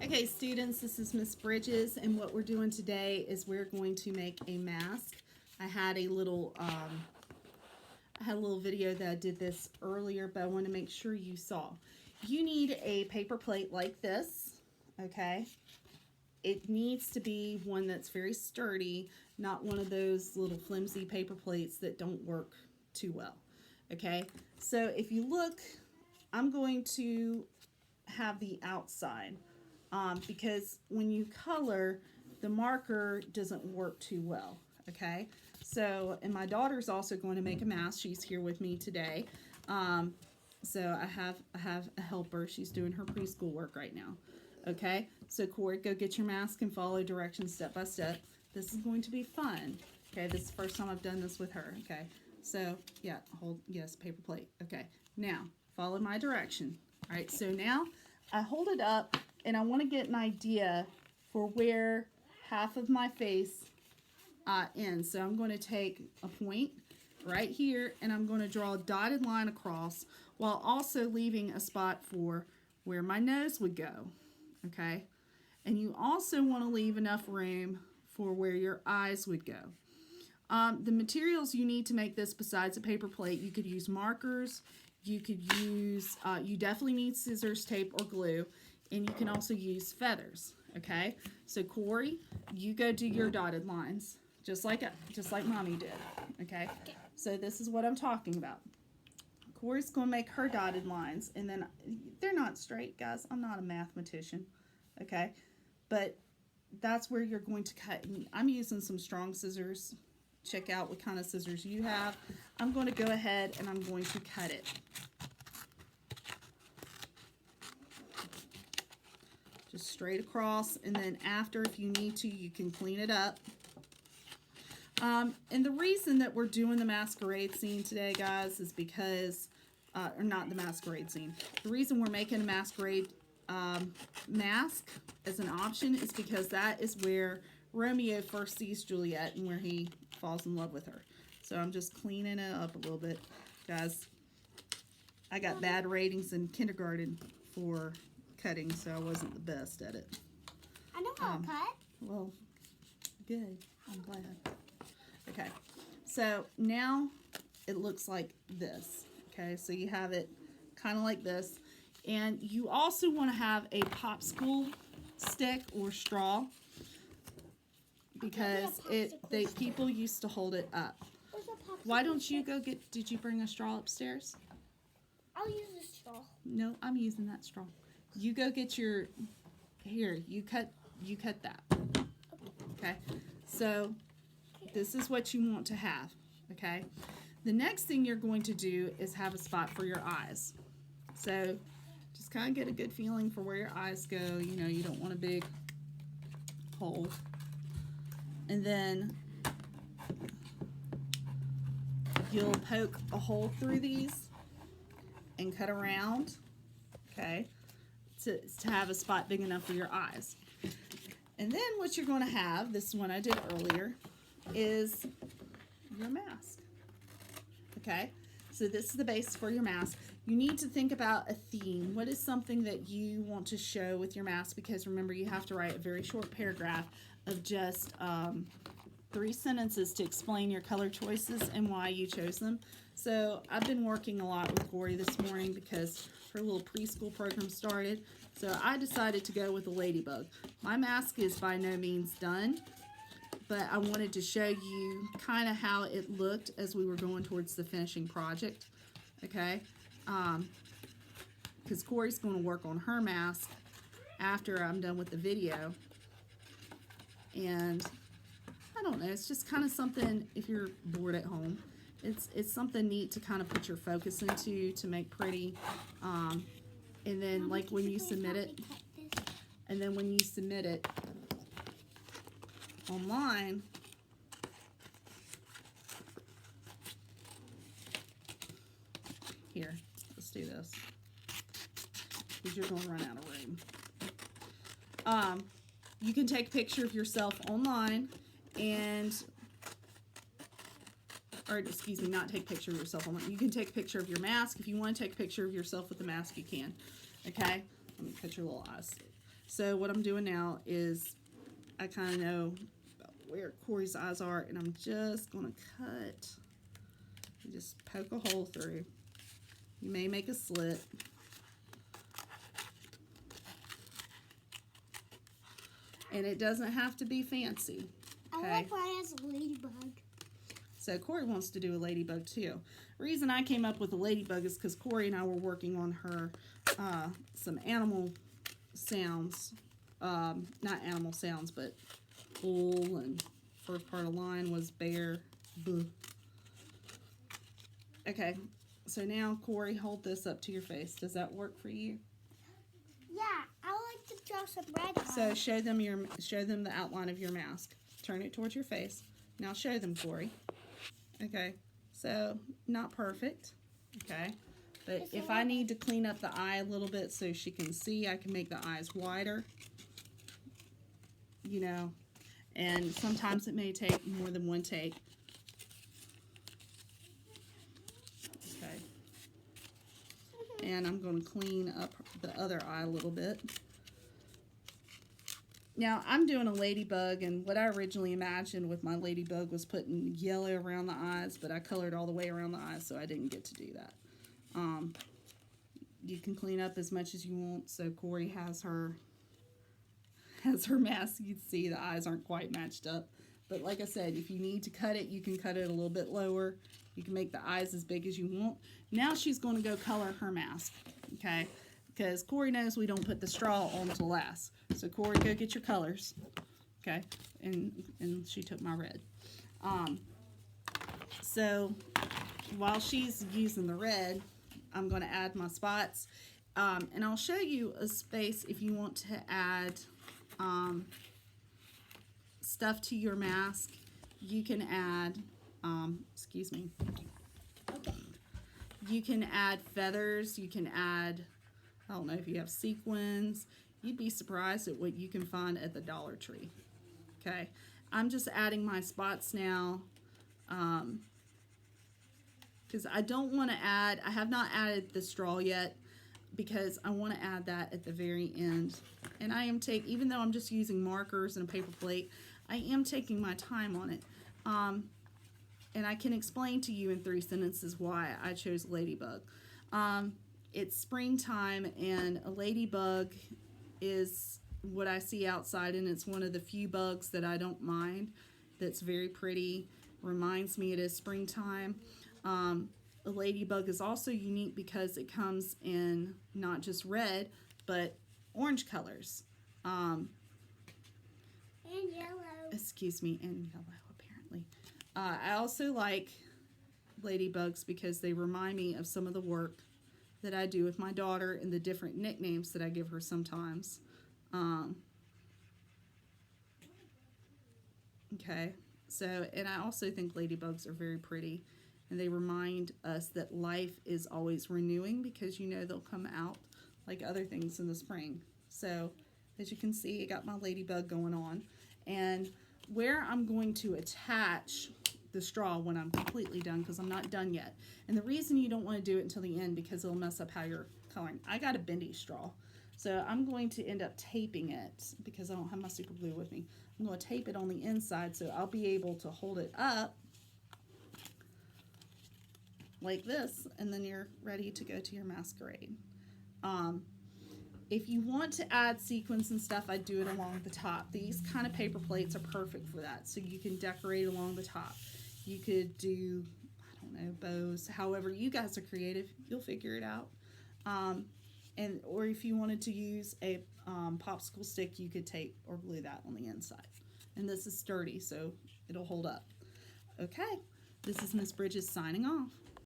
Okay, students, this is Miss Bridges, and what we're doing today is we're going to make a mask. I had a little video that I did this earlier, but I want to make sure you saw. You need a paper plate like this, okay? It needs to be one that's very sturdy, not one of those little flimsy paper plates that don't work too well, okay? So if you look, I'm going to have the outside. Because when you color, the marker doesn't work too well, okay? So, and my daughter's also going to make a mask. She's here with me today. So I have a helper. She's doing her preschool work right now, okay? So Corrie, go get your mask and follow directions step by step. This is going to be fun, okay? This is the first time I've done this with her, okay? So, yeah, yes, paper plate, okay. Now, follow my direction, all right? So now I hold it up, and I want to get an idea for where half of my face ends. So I'm going to take a point right here, and I'm going to draw a dotted line across while also leaving a spot for where my nose would go, okay? And you also want to leave enough room for where your eyes would go. The materials you need to make this besides a paper plate, you could use markers, you could use, you definitely need scissors, tape, or glue. And you can also use feathers, okay? So Corrie, you go do your dotted lines, just like Mommy did, okay? So this is what I'm talking about. Corrie's going to make her dotted lines, and then they're not straight, guys. I'm not a mathematician, okay? But that's where you're going to cut. And I'm using some strong scissors. Check out what kind of scissors you have. I'm going to go ahead and I'm going to cut it. Just straight across, and then after, if you need to, you can clean it up. And the reason that we're doing the masquerade scene today, guys, is because, or not the masquerade scene. The reason we're making a masquerade mask as an option is because that is where Romeo first sees Juliet and where he falls in love with her. So I'm just cleaning it up a little bit. Guys, I got bad ratings in kindergarten for cutting, so I wasn't the best at it. I know how to cut. Well, good. I'm glad. Okay, so now it looks like this. Okay, so you have it kind of like this, and you also want to have a popsicle stick or straw because people used to hold it up. Why don't you go get? Did you bring a straw upstairs? I'll use the straw. No, I'm using that straw. You go get your, here, you cut that, okay? So this is what you want to have, okay? The next thing you're going to do is have a spot for your eyes. So just kind of get a good feeling for where your eyes go. You know, you don't want a big hole. And then you'll poke a hole through these and cut around, okay? To have a spot big enough for your eyes. And then what you're going to have, this is one I did earlier, is your mask. Okay? So this is the base for your mask. You need to think about a theme. What is something that you want to show with your mask? Because remember, you have to write a very short paragraph of just 3 sentences to explain your color choices and why you chose them. So I've been working a lot with Corrie this morning because her little preschool program started. So I decided to go with a ladybug. My mask is by no means done, but I wanted to show you kind of how it looked as we were going towards the finishing project, okay? Because Corrie's going to work on her mask after I'm done with the video. And I don't know, it's just kind of something, if you're bored at home, it's something neat to kind of put your focus into to make pretty. And then like when you submit it, online, here, let's do this, because you're going to run out of room. You can take a picture of yourself online and, or excuse me, not take a picture of yourself online. You can take a picture of your mask. If you want to take a picture of yourself with the mask, you can. Okay? Let me put your little eyes. So what I'm doing now is I kind of know where Corrie's eyes are, and I'm just going to cut. You just poke a hole through. You may make a slit. And it doesn't have to be fancy. Okay? I like why it has a ladybug. So Corrie wants to do a ladybug too. The reason I came up with a ladybug is because Corrie and I were working on her some animal sounds. Not animal sounds, but bull, and first part of line was bear. Boo. Okay, so now Corrie, hold this up to your face. Does that work for you? Yeah, I like to draw some red on. So show them the outline of your mask. Turn it towards your face. Now show them, Corrie. Okay, so not perfect. Okay, but if I need to clean up the eye a little bit so she can see, I can make the eyes wider. You know, and sometimes it may take more than one take. Okay, and I'm going to clean up the other eye a little bit. Now, I'm doing a ladybug, and what I originally imagined with my ladybug was putting yellow around the eyes, but I colored all the way around the eyes, so I didn't get to do that. You can clean up as much as you want, so Corrie has her mask. You can see the eyes aren't quite matched up. But like I said, if you need to cut it, you can cut it a little bit lower. You can make the eyes as big as you want. Now she's going to go color her mask, okay? Because Corrie knows we don't put the straw on till last. So Corrie, go get your colors, okay? And she took my red. So while she's using the red, I'm going to add my spots. And I'll show you a space if you want to add stuff to your mask. You can add, excuse me. Okay. You can add feathers. You can add, I don't know if you have sequins. You'd be surprised at what you can find at the Dollar Tree. Okay, I'm just adding my spots now because I don't want to add, I have not added the straw yet because I want to add that at the very end. And I am even though I'm just using markers and a paper plate, I am taking my time on it. And I can explain to you in 3 sentences why I chose ladybug. It's springtime, and a ladybug is what I see outside, and it's one of the few bugs that I don't mind. That's very pretty. Reminds me it is springtime. A ladybug is also unique because it comes in not just red, but orange colors. And yellow. Excuse me, and yellow apparently. I also like ladybugs because they remind me of some of the work that I do with my daughter and the different nicknames that I give her sometimes. Okay, so, and I also think ladybugs are very pretty, and they remind us that life is always renewing because, you know, they'll come out like other things in the spring. So, as you can see, I got my ladybug going on, and where I'm going to attach the straw when I'm completely done, because I'm not done yet. And the reason you don't want to do it until the end because it'll mess up how you're coloring. I got a bendy straw, so I'm going to end up taping it because I don't have my super glue with me. I'm going to tape it on the inside so I'll be able to hold it up like this, and then you're ready to go to your masquerade. If you want to add sequins and stuff, I do it along the top. These kind of paper plates are perfect for that, so you can decorate along the top. You could do, I don't know, bows. However, you guys are creative. You'll figure it out. Or if you wanted to use a popsicle stick, you could tape or glue that on the inside. And this is sturdy, so it'll hold up. Okay, this is Miss Bridges signing off.